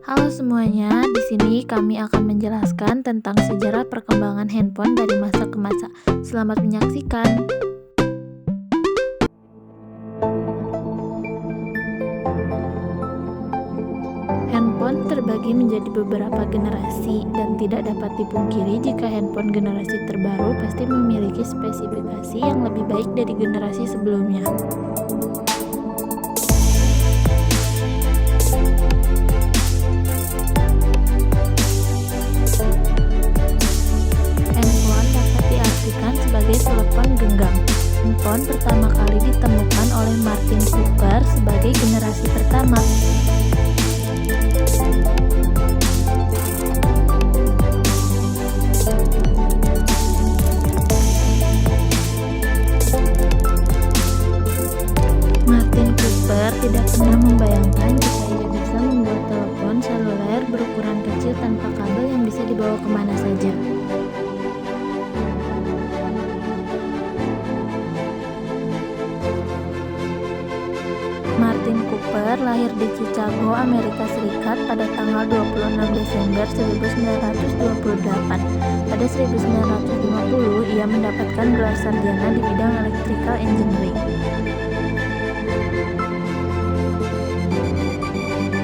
Halo semuanya, di sini kami akan menjelaskan tentang sejarah perkembangan handphone dari masa ke masa. Selamat menyaksikan. Handphone terbagi menjadi beberapa generasi dan tidak dapat dipungkiri jika handphone generasi terbaru pasti memiliki spesifikasi yang lebih baik dari generasi sebelumnya. Handphone dapat diartikan sebagai telepon genggam. Handphone pertama kali ditemukan oleh Martin Cooper sebagai generasi pertama. Martin Cooper tidak pernah membayangkan jika ia bisa membuat telepon seluler berukuran kecil tanpa kabel yang bisa dibawa kemana saja. Martin Cooper lahir di Chicago, Amerika Serikat pada tanggal 26 Desember 1928. Pada 1950, ia mendapatkan gelar sarjana di bidang electrical engineering.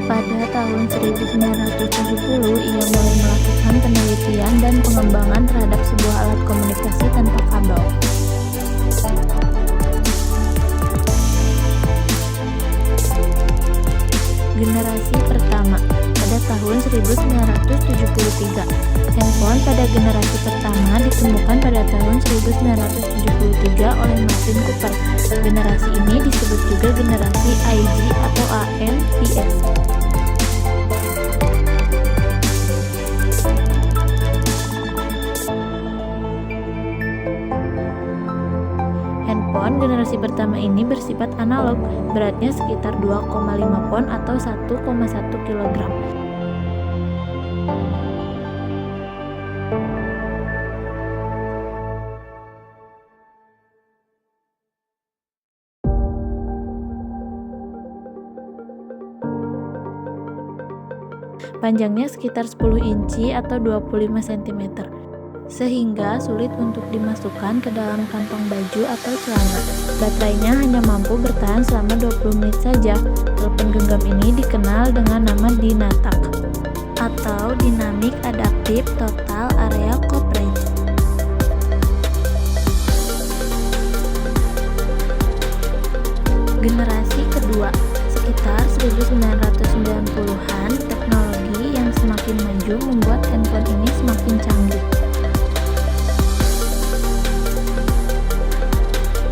Pada tahun 1970, ia mulai melakukan penelitian dan pengembangan terhadap sebuah alat komunikasi tanpa kabel. Generasi pertama pada tahun 1973. Handphone pada generasi pertama ditemukan pada tahun 1973 oleh Martin Cooper. Generasi ini disebut juga generasi IG atau AMPS. Handphone generasi pertama ini bersifat analog, beratnya sekitar 2,5 pon atau 1,1 kg. Panjangnya sekitar 10 inci atau 25 cm. Sehingga sulit untuk dimasukkan ke dalam kantong baju atau celana. Baterainya hanya mampu bertahan selama 20 menit saja. Telepon genggam ini dikenal dengan nama DynaTAC atau Dynamic Adaptive Total Area Coverage. Generasi kedua, sekitar 1990-an, teknologi yang semakin maju membuat handphone ini semakin canggih.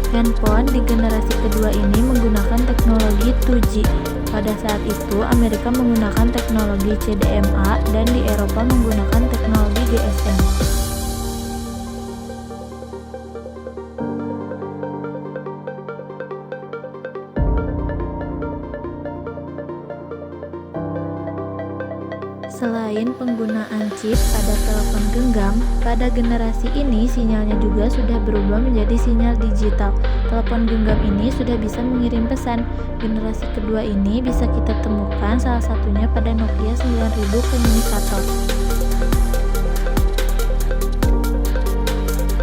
Handphone di generasi kedua ini menggunakan teknologi 2G. Pada saat itu, Amerika menggunakan teknologi CDMA dan di Eropa menggunakan teknologi GSM. Selain penggunaan chip pada telepon genggam, pada generasi ini sinyalnya juga sudah berubah menjadi sinyal digital. Telepon genggam ini sudah bisa mengirim pesan. Generasi kedua ini bisa kita temukan salah satunya pada Nokia 9000 Communicator.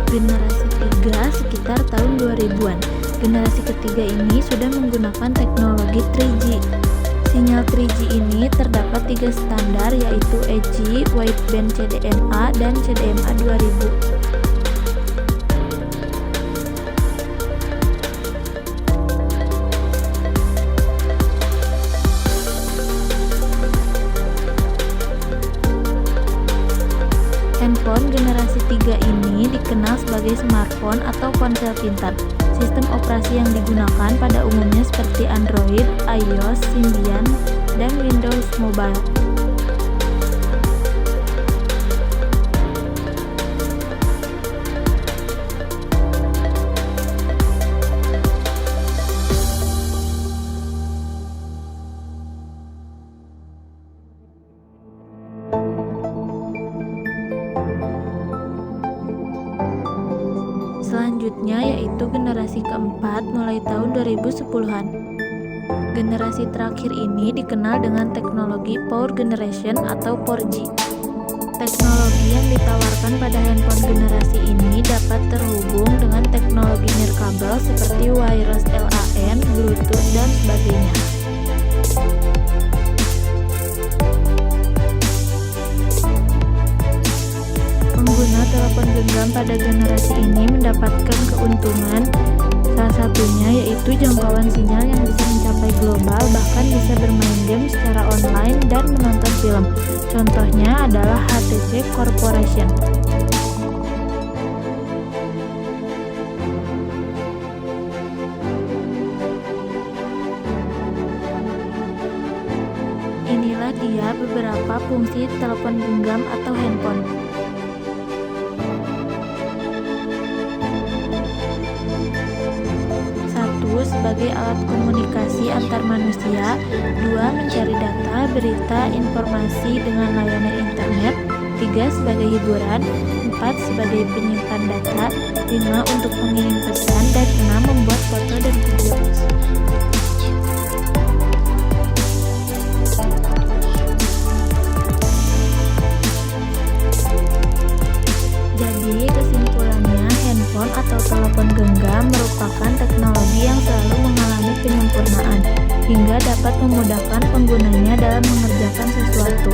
Generasi 3 sekitar tahun 2000-an. Generasi ketiga ini sudah menggunakan teknologi 3G. Sinyal 3G ini terdapat 3 standar yaitu EG, Wideband CDMA, dan CDMA 2000. Handphone generasi 3 ini dikenal sebagai smartphone atau ponsel pintar. Sistem operasi yang digunakan pada umumnya seperti Android, iOS, Symbian, dan Windows Mobile. Selanjutnya yaitu generasi keempat mulai tahun 2010-an. Generasi terakhir ini dikenal dengan teknologi Power Generation atau 4G. Teknologi yang ditawarkan pada handphone generasi ini dapat terhubung dengan teknologi nirkabel seperti wireless LAN, Bluetooth, dan sebagainya. Pengguna telepon genggam pada generasi ini mendapatkan keuntungan, salah satunya yaitu jangkauan sinyal yang bisa mencapai global, bahkan bisa bermain game secara online dan menonton film. Contohnya adalah HTC Corporation. Inilah dia beberapa fungsi telepon genggam atau handphone. 1. Sebagai alat komunikasi antar manusia. 2. Mencari data, berita, informasi dengan layanan internet. 3. Sebagai hiburan. 4. Sebagai penyimpan data. 5. Untuk mengirim pesan. Dan 6. Membuat foto dan video. Jadi kesimpulannya, handphone atau telepon genggam merupakan teknologi yang selalu mengalami penyempurnaan, hingga dapat memudahkan penggunanya dalam mengerjakan sesuatu.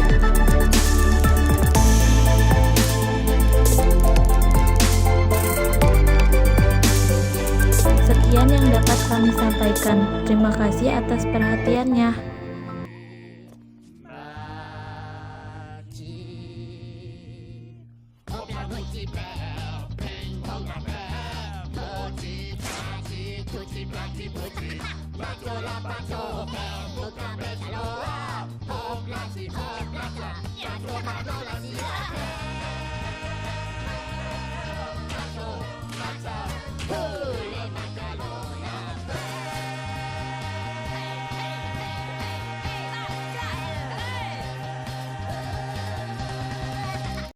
Sekian yang dapat kami sampaikan. Terima kasih atas perhatiannya. Hop,